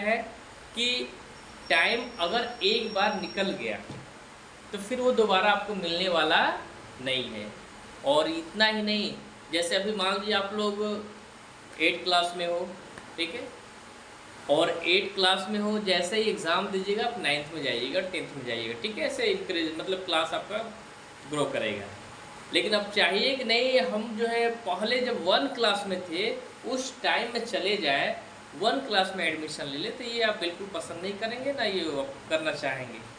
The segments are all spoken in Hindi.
है कि टाइम अगर एक बार निकल गया तो फिर वो दोबारा आपको मिलने वाला नहीं है। और इतना ही नहीं, जैसे अभी मान लीजिए आप लोग 8 क्लास में हो, ठीक है, और 8 क्लास में हो, जैसे ही एग्ज़ाम दीजिएगा आप 9th में जाइएगा, 10th में जाइएगा, ठीक है, ऐसे इंक्रीज मतलब क्लास आपका ग्रो करेगा। लेकिन अब चाहिए कि नहीं, हम जो है पहले जब 1 क्लास में थे उस टाइम में चले जाए, 1 क्लास में एडमिशन ले ले, तो ये आप बिल्कुल पसंद नहीं करेंगे ना, ये आप करना चाहेंगे।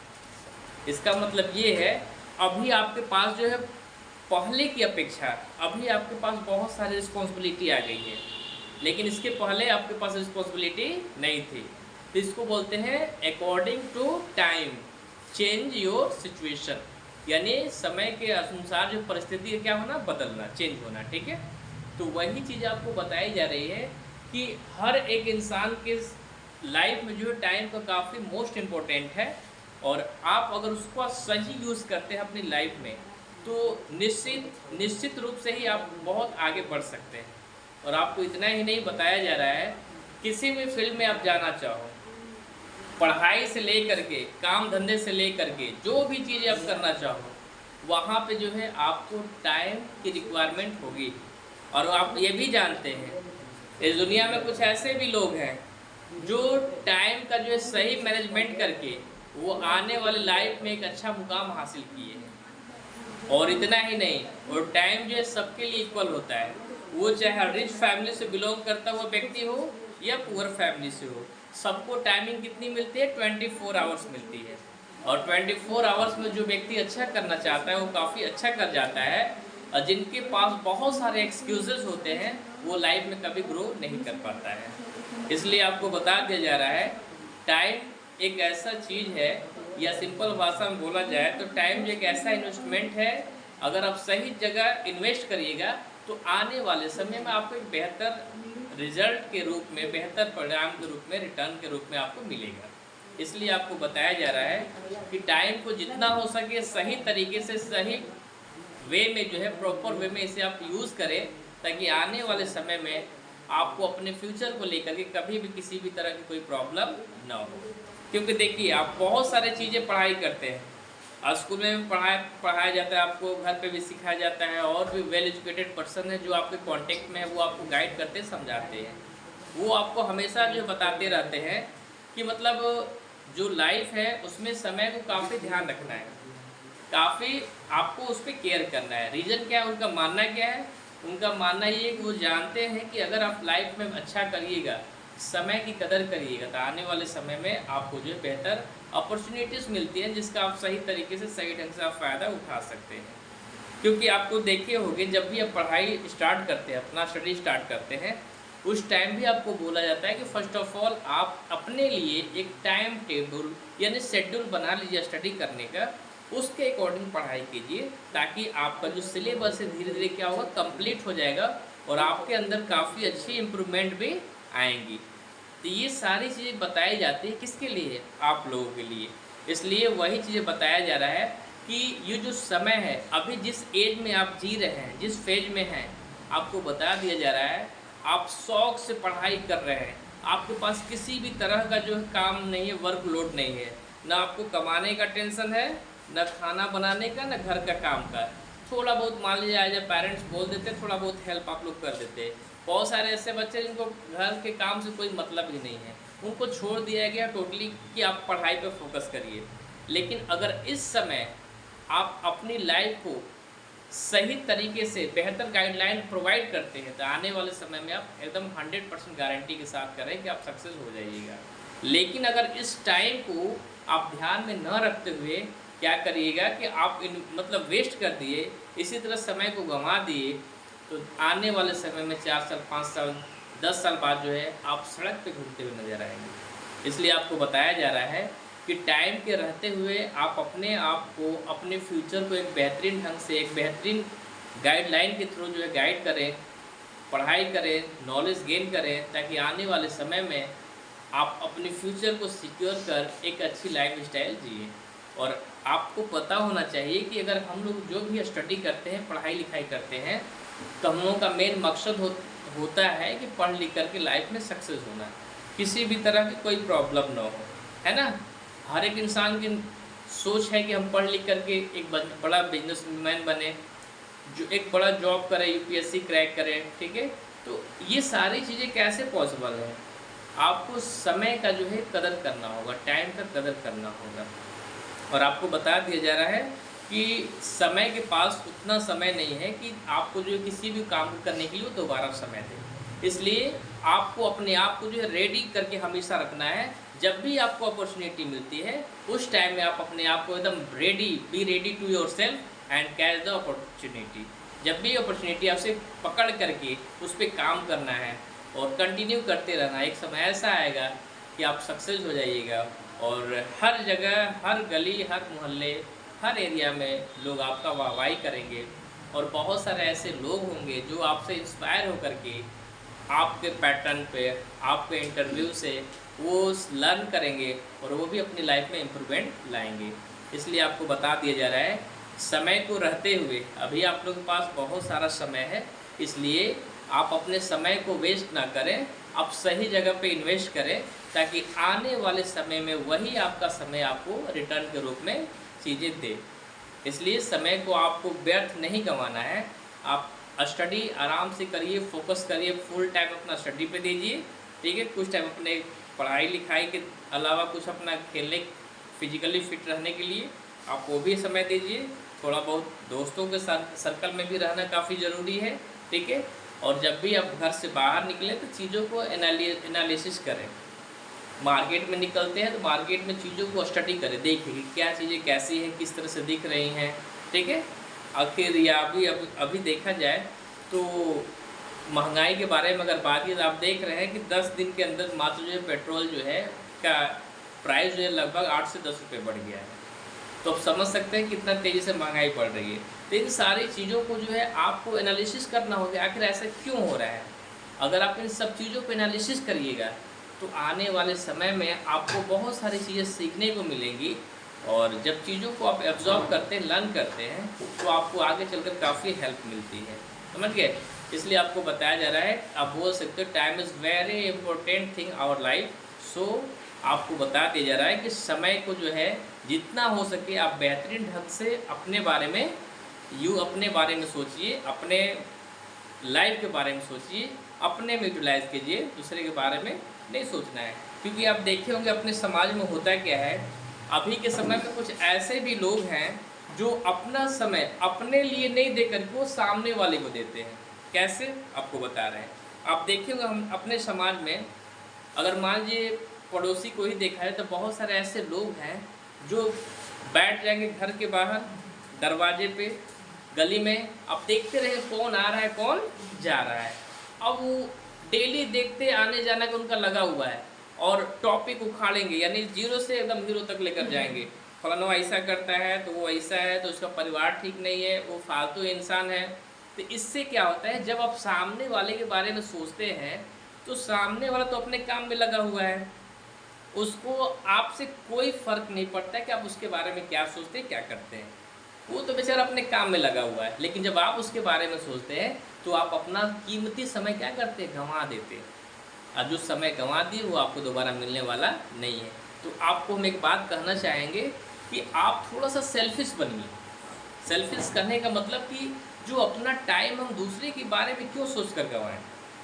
इसका मतलब ये है अभी आपके पास जो है पहले की अपेक्षा अभी आपके पास बहुत सारी रिस्पॉन्सिबिलिटी आ गई है, लेकिन इसके पहले आपके पास रिस्पॉन्सिबिलिटी नहीं थी। तो इसको बोलते हैं according to time change your situation, यानी समय के अनुसार जो परिस्थिति है क्या होना, बदलना, चेंज होना, ठीक है। तो वही चीज़ आपको बताई जा रही है कि हर एक इंसान के लाइफ में जो टाइम का काफ़ी मोस्ट इम्पोर्टेंट है, और आप अगर उसको सही यूज़ करते हैं अपनी लाइफ में तो निश्चित रूप से ही आप बहुत आगे बढ़ सकते हैं। और आपको इतना ही नहीं बताया जा रहा है, किसी भी फील्ड में आप जाना चाहो, पढ़ाई से लेकर के काम धंधे से लेकर के जो भी चीज़ें आप करना चाहो, वहाँ पे जो है आपको टाइम की रिक्वायरमेंट होगी। और आप ये भी जानते हैं इस दुनिया में कुछ ऐसे भी लोग हैं जो टाइम का जो है सही मैनेजमेंट करके वो आने वाले लाइफ में एक अच्छा मुकाम हासिल किए हैं। और इतना ही नहीं, और टाइम जो है सबके लिए इक्वल होता है, वो चाहे रिच फैमिली से बिलोंग करता हुआ व्यक्ति हो या पुअर फैमिली से हो, सबको टाइमिंग कितनी मिलती है, 24 आवर्स मिलती है। और 24 आवर्स में जो व्यक्ति अच्छा करना चाहता है वो काफ़ी अच्छा कर जाता है, और जिनके पास बहुत सारे एक्सक्यूजेस होते हैं वो लाइफ में कभी ग्रो नहीं कर पाता है। इसलिए आपको बता दिया जा रहा है टाइम एक ऐसा चीज़ है, या सिंपल भाषा में बोला जाए तो टाइम एक ऐसा इन्वेस्टमेंट है, अगर आप सही जगह इन्वेस्ट करिएगा तो आने वाले समय में आपको एक बेहतर रिजल्ट के रूप में, बेहतर परिणाम के रूप में, रिटर्न के रूप में आपको मिलेगा। इसलिए आपको बताया जा रहा है कि टाइम को जितना हो सके सही तरीके से, सही वे में जो है, प्रॉपर वे में इसे आप यूज़ करें, ताकि आने वाले समय में आपको अपने फ्यूचर को लेकर के कभी भी किसी भी तरह की कोई प्रॉब्लम ना हो। क्योंकि देखिए, आप बहुत सारे चीज़ें पढ़ाई करते हैं, और स्कूल में पढ़ाया जाता है, आपको घर पे भी सिखाया जाता है, और भी वेल एजुकेटेड पर्सन है जो आपके कांटेक्ट में है, वो आपको गाइड करते समझाते हैं, वो आपको हमेशा जो बताते रहते हैं कि मतलब जो लाइफ है उसमें समय को काफ़ी ध्यान रखना है, काफ़ी आपको उस पर केयर करना है। रीज़न क्या है, उनका मानना क्या है, उनका मानना ये है कि वो जानते हैं कि अगर आप लाइफ में अच्छा करिएगा, समय की कदर करिएगा, तो आने वाले समय में आपको जो बेहतर अपॉर्चुनिटीज़ मिलती हैं, जिसका आप सही तरीके से, सही ढंग से आप फ़ायदा उठा सकते हैं। क्योंकि आपको देखे होंगे, जब भी आप पढ़ाई स्टार्ट करते हैं, अपना स्टडी स्टार्ट करते हैं, उस टाइम भी आपको बोला जाता है कि फ़र्स्ट ऑफ़ ऑल आप अपने लिए एक टाइम टेबल यानी शेड्यूल बना लीजिए स्टडी करने का, उसके अकॉर्डिंग पढ़ाई कीजिए, ताकि आपका जो सिलेबस है धीरे धीरे क्या होगा, कंप्लीट हो जाएगा, और आपके अंदर काफ़ी अच्छी इम्प्रूवमेंट भी आएंगी। तो ये सारी चीज़ें बताई जाती है किसके लिए, आप लोगों के लिए। इसलिए वही चीज़ें बताया जा रहा है कि ये जो समय है, अभी जिस एज में आप जी रहे हैं, जिस फेज में हैं, आपको बता दिया जा रहा है, आप शौक़ से पढ़ाई कर रहे हैं, आपके पास किसी भी तरह का जो काम नहीं है, वर्कलोड नहीं है, ना आपको कमाने का टेंशन है, न खाना बनाने का, न घर का काम का। थोड़ा बहुत मान लीजिए एज ए पेरेंट्स बोल देते, थोड़ा बहुत हेल्प आप लोग कर देते। बहुत सारे ऐसे बच्चे जिनको घर के काम से कोई मतलब ही नहीं है, उनको छोड़ दिया गया टोटली कि आप पढ़ाई पे फोकस करिए। लेकिन अगर इस समय आप अपनी लाइफ को सही तरीके से बेहतर गाइडलाइन प्रोवाइड करते हैं, तो आने वाले समय में आप एकदम 100% गारंटी के साथ करें कि आप सक्सेस हो जाइएगा। लेकिन अगर इस टाइम को आप ध्यान में न रखते हुए क्या करिएगा कि आप मतलब वेस्ट कर दिए, इसी तरह समय को गंवा दिए, तो आने वाले समय में 4 साल, 5 साल, 10 साल बाद जो है आप सड़क पे घूमते हुए नजर आएंगे। इसलिए आपको बताया जा रहा है कि टाइम के रहते हुए आप अपने आप को, अपने फ्यूचर को एक बेहतरीन ढंग से, एक बेहतरीन गाइडलाइन के थ्रू जो है गाइड करें, पढ़ाई करें, नॉलेज गेन करें, ताकि आने वाले समय में आप अपने फ्यूचर को सिक्योर कर एक अच्छी लाइफ स्टाइल जिए। और आपको पता होना चाहिए कि अगर हम लोग जो भी स्टडी करते हैं, पढ़ाई लिखाई करते हैं, तो हम लोगों का मेन मकसद होता है कि पढ़ लिख करके लाइफ में सक्सेस होना। किसी भी तरह की कोई प्रॉब्लम ना हो, है ना। हर एक इंसान की सोच है कि हम पढ़ लिख करके एक बड़ा बिजनेसमैन बने, जो एक बड़ा जॉब करे, यूपीएससी क्रैक करे, ठीक है। तो ये सारी चीज़ें कैसे पॉसिबल है? आपको समय का जो है कदर करना होगा, टाइम का कदर करना होगा। और आपको बता दिया जा रहा है कि समय के पास उतना समय नहीं है कि आपको जो है किसी भी काम को करने के लिए वो दोबारा समय दे। इसलिए आपको अपने आप को जो है रेडी करके हमेशा रखना है। जब भी आपको अपॉर्चुनिटी मिलती है उस टाइम में आप अपने आप को एकदम ready, be ready to yourself and catch the opportunity. जब भी अपॉर्चुनिटी आपसे पकड़ करके उस पर काम करना है और कंटिन्यू करते रहना। एक समय ऐसा आएगा कि आप सक्सेस हो जाइएगा और हर जगह, हर गली, हर मोहल्ले, हर एरिया में लोग आपका वाहवाही करेंगे और बहुत सारे ऐसे लोग होंगे जो आपसे इंस्पायर होकर के आपके पैटर्न पे, आपके इंटरव्यू से वो लर्न करेंगे और वो भी अपनी लाइफ में इम्प्रूवमेंट लाएंगे। इसलिए आपको बता दिया जा रहा है समय को रहते हुए, अभी आप लोगों के पास बहुत सारा समय है, इसलिए आप अपने समय को वेस्ट ना करें, आप सही जगह पे इन्वेस्ट करें ताकि आने वाले समय में वही आपका समय आपको रिटर्न के रूप में चीज़ें दे। इसलिए समय को आपको व्यर्थ नहीं गंवाना है। आप स्टडी आराम से करिए, फोकस करिए, फुल टाइम अपना स्टडी पे दीजिए, ठीक है। कुछ टाइम अपने पढ़ाई लिखाई के अलावा कुछ अपना खेलने, फिजिकली फिट रहने के लिए आप वो भी समय दीजिए। थोड़ा बहुत दोस्तों के साथ सर्कल में भी रहना काफ़ी ज़रूरी है, ठीक है। और जब भी आप घर से बाहर निकलें तो चीज़ों को एनालिसिस करें। मार्केट में निकलते हैं तो मार्केट में चीज़ों को स्टडी करें, देखिए कि क्या चीज़ें कैसी हैं, किस तरह से दिख रही हैं, ठीक है। आखिर या अभी देखा जाए तो महंगाई के बारे में अगर बात की तो आप देख रहे हैं कि 10 दिन के अंदर मात्र जो है पेट्रोल जो है का प्राइस जो है लगभग 8 से 10 रुपये बढ़ गया है। तो आप समझ सकते हैं कितना तेज़ी से महंगाई बढ़ रही है। तो इन सारी चीज़ों को जो है आपको एनालिसिस करना होगा, आखिर ऐसा क्यों हो रहा है। अगर आप इन सब चीज़ों को एनालिसिस करिएगा तो आने वाले समय में आपको बहुत सारी चीज़ें सीखने को मिलेंगी और जब चीज़ों को आप एब्जॉर्ब करते हैं, लर्न करते हैं तो आपको आगे चलकर काफ़ी हेल्प मिलती है, समझ गए। इसलिए आपको बताया जा रहा है, आप बोल सकते हो time is very important thing our life. So आपको बता दिया जा रहा है कि समय को जो है जितना हो सके आप बेहतरीन ढंग से अपने बारे में अपने बारे में सोचिए, अपने लाइफ के बारे में सोचिए, अपने में यूटिलाइज कीजिए, दूसरे के बारे में नहीं सोचना है। क्योंकि आप देखे होंगे अपने समाज में होता क्या है, अभी के समय में कुछ ऐसे भी लोग हैं जो अपना समय अपने लिए नहीं दे करके वो सामने वाले को देते हैं। कैसे, आपको बता रहे हैं। आप देखे होंगे हम अपने समाज में, अगर मान लीजिए पड़ोसी को ही देखा है तो बहुत सारे ऐसे लोग हैं जो बैठ जाएंगे घर के बाहर, दरवाजे पे, गली में, आप देखते रहे कौन आ रहा है कौन जा रहा है। अब वो डेली देखते आने जाने का उनका लगा हुआ है और टॉपिक उखाड़ेंगे, यानी जीरो से एकदम हीरो तक लेकर जाएंगे। फलाना ऐसा करता है तो वो ऐसा है, तो उसका परिवार ठीक नहीं है, वो फालतू इंसान है। तो इससे क्या होता है, जब आप सामने वाले के बारे में सोचते हैं तो सामने वाला तो अपने काम में लगा हुआ है, उसको आपसे कोई फ़र्क नहीं पड़ता है कि आप उसके बारे में क्या सोचते हैं, क्या करते हैं। वो तो बेचारा अपने काम में लगा हुआ है। लेकिन जब आप उसके बारे में सोचते हैं तो आप अपना कीमती समय क्या करते हैं, गंवा देते हैं। और जो समय गंवा दिए वो आपको दोबारा मिलने वाला नहीं है। तो आपको हम एक बात कहना चाहेंगे कि आप थोड़ा सा सेल्फिश बनिए। सेल्फिश करने का मतलब कि जो अपना टाइम हम दूसरे के बारे में क्यों सोच कर गंवाएं,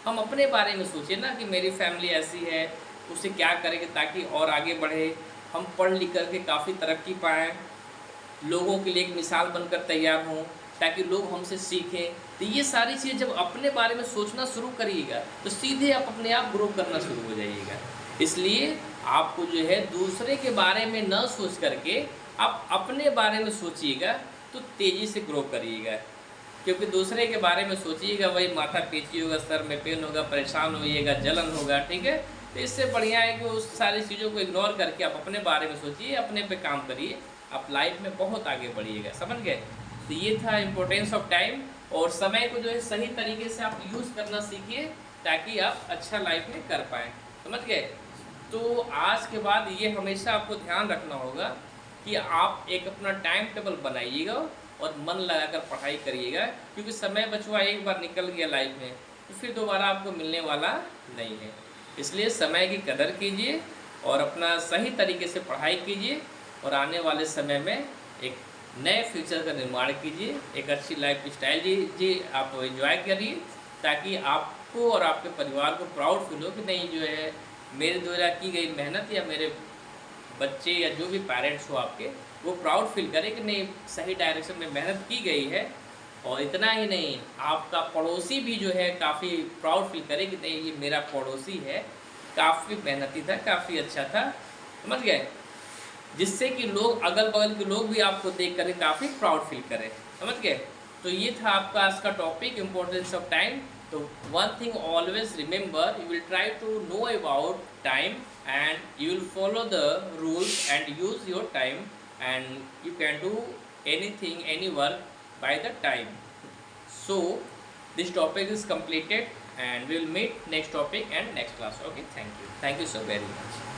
हम अपने बारे में सोचिए ना कि मेरी फैमिली ऐसी है, उसे क्या करेंगे ताकि और आगे बढ़े, हम पढ़ लिख करके काफ़ी तरक्की पाएँ, लोगों के लिए एक मिसाल बनकर तैयार हों ताकि लोग हमसे सीखें। तो ये सारी चीज़ें जब अपने बारे में सोचना शुरू करिएगा तो सीधे आप अपने आप ग्रो करना शुरू हो जाइएगा। इसलिए आपको जो है दूसरे के बारे में न सोच करके आप अपने बारे में सोचिएगा तो तेज़ी से ग्रो करिएगा। क्योंकि दूसरे के बारे में सोचिएगा वही माथा पीची होगा, सर में पेन होगा, परेशान होइएगा, जलन होगा, ठीक है। तो इससे बढ़िया है कि उस सारी चीज़ों को इग्नोर करके आप अपने बारे में सोचिए, अपने पे काम करिए, आप लाइफ में बहुत आगे बढ़िएगा, समझ गए। तो ये था इम्पोर्टेंस ऑफ टाइम, और समय को जो है सही तरीके से आप यूज़ करना सीखिए ताकि आप अच्छा लाइफ में कर पाएँ, समझ गए। तो आज के बाद ये हमेशा आपको ध्यान रखना होगा कि आप एक अपना टाइम टेबल बनाइएगा और मन लगाकर पढ़ाई करिएगा, क्योंकि समय बचवा एक बार निकल गया लाइफ में तो फिर दोबारा आपको मिलने वाला नहीं है। इसलिए समय की कदर कीजिए और अपना सही तरीके से पढ़ाई कीजिए और आने वाले समय में एक नए फ्यूचर का निर्माण कीजिए, एक अच्छी लाइफ स्टाइल जी आप एंजॉय करिए, ताकि आपको और आपके परिवार को प्राउड फील हो कि नहीं जो है मेरे द्वारा की गई मेहनत, या मेरे बच्चे या जो भी पेरेंट्स हो आपके, वो प्राउड फील करें कि नहीं सही डायरेक्शन में मेहनत की गई है। और इतना ही नहीं, आपका पड़ोसी भी जो है काफ़ी प्राउड फील करे कि नहीं ये मेरा पड़ोसी है, काफ़ी मेहनती था, काफ़ी अच्छा था, समझ गए, जिससे कि लोग अगल बगल के लोग भी आपको देख कर काफ़ी प्राउड फील करें, समझ गए। तो ये था आपका आज का टॉपिक, इम्पोर्टेंस ऑफ टाइम। तो one thing always remember, you will try to know about time and you will follow the rules and use your time, and you can do anything, any work by the time. So this topic is completed and we will meet next topic and next class. Okay, thank you so very much.